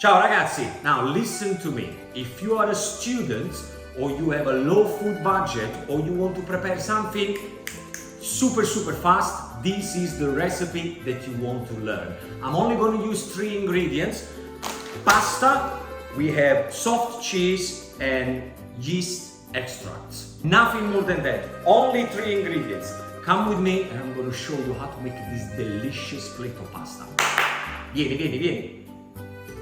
Ciao ragazzi, now listen to me. If you are a student or you have a low food budget or you want to prepare something super fast, this is the recipe that you want to learn. I'm only going to use 3 ingredients. Pasta, we have soft cheese and yeast extracts. Nothing more than that, only 3 ingredients. Come with me and I'm going to show you how to make this delicious plate of pasta. Vieni.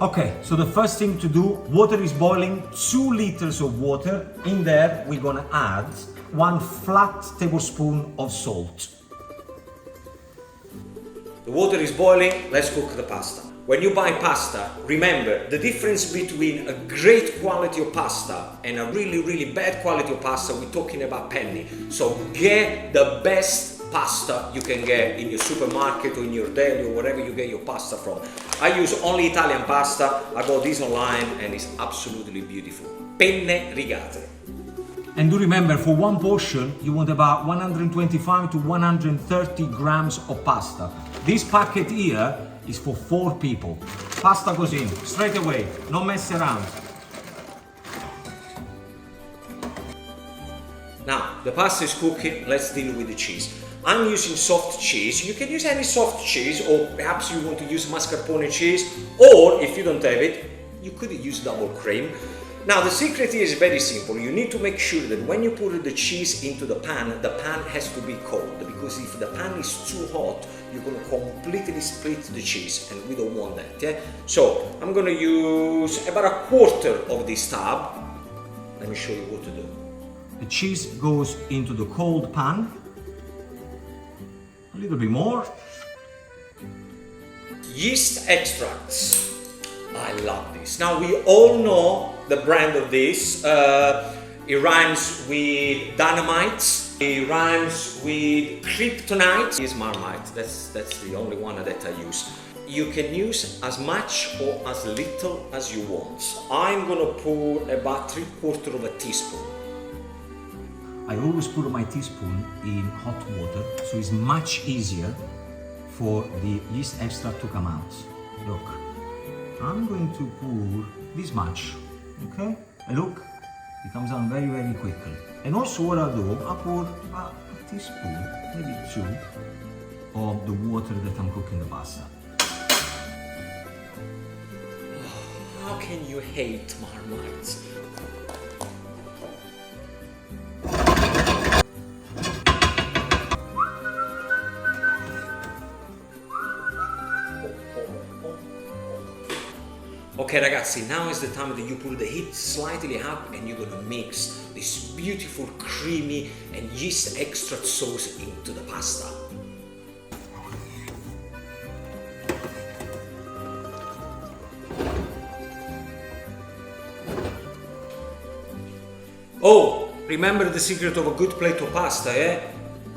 Okay, so the first thing to do, water is boiling, 2 liters of water. In there, we're gonna add 1 flat tablespoon of salt. The water is boiling, let's cook the pasta. When you buy pasta, remember the difference between a great quality of pasta and a really bad quality of pasta, we're talking about penny. So get the best pasta you can get in your supermarket or in your deli or wherever you get your pasta from. I use only Italian pasta. I got this online and it's absolutely beautiful. Penne rigate. And do remember, for 1 portion you want about 125 to 130 grams of pasta. This packet here is for 4 people. Pasta goes in straight away, don't mess around. Now the pasta is cooking, let's deal with the cheese. I'm using soft cheese. You can use any soft cheese, or perhaps you want to use mascarpone cheese, or if you don't have it, you could use double cream. Now the secret here is very simple. You need to make sure that when you put the cheese into the pan has to be cold, because if the pan is too hot, you're going to completely split the cheese, and we don't want that. Yeah? So I'm going to use about 1/4 of this tub. Let me show you what to do. The cheese goes into the cold pan. A little bit more. Yeast extracts. I love this. Now we all know the brand of this. It rhymes with dynamite. It rhymes with kryptonite. It's Marmite. That's the only one that I use. You can use as much or as little as you want. I'm gonna put about 3/4 of a teaspoon. I always put my teaspoon in hot water, so it's much easier for the yeast extract to come out. Look, I'm going to pour this much, okay? And look, it comes out very quickly. And also what I'll do, I'll pour about a teaspoon, maybe 2, of the water that I'm cooking the pasta. How can you hate Marmite? Okay ragazzi, now is the time that you put the heat slightly up and you're gonna mix this beautiful creamy and yeast extract sauce into the pasta. Oh, remember the secret of a good plate of pasta, eh?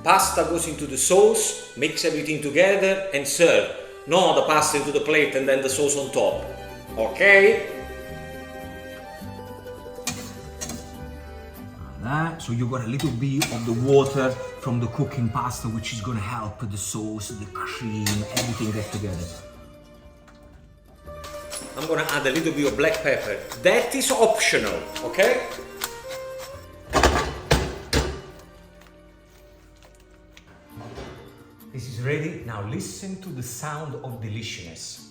Pasta goes into the sauce, mix everything together and serve. No, the pasta into the plate and then the sauce on top. Okay? So you got a little bit of the water from the cooking pasta, which is gonna help the sauce, the cream, everything get together. I'm gonna add a little bit of black pepper. That is optional, okay? This is ready. Now listen to the sound of deliciousness.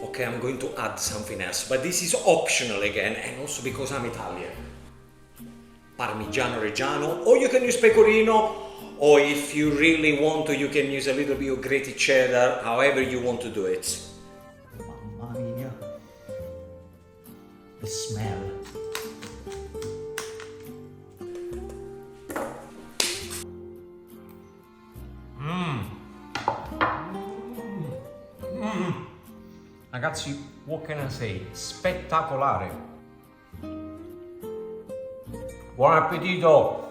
Okay, I'm going to add something else, but this is optional again, and also because I'm Italian. Parmigiano Reggiano, or you can use pecorino, or if you really want to, you can use a little bit of grated cheddar, however you want to do it. Mamma mia, the smell. Ragazzi, what can I say? Spettacolare! Buon appetito!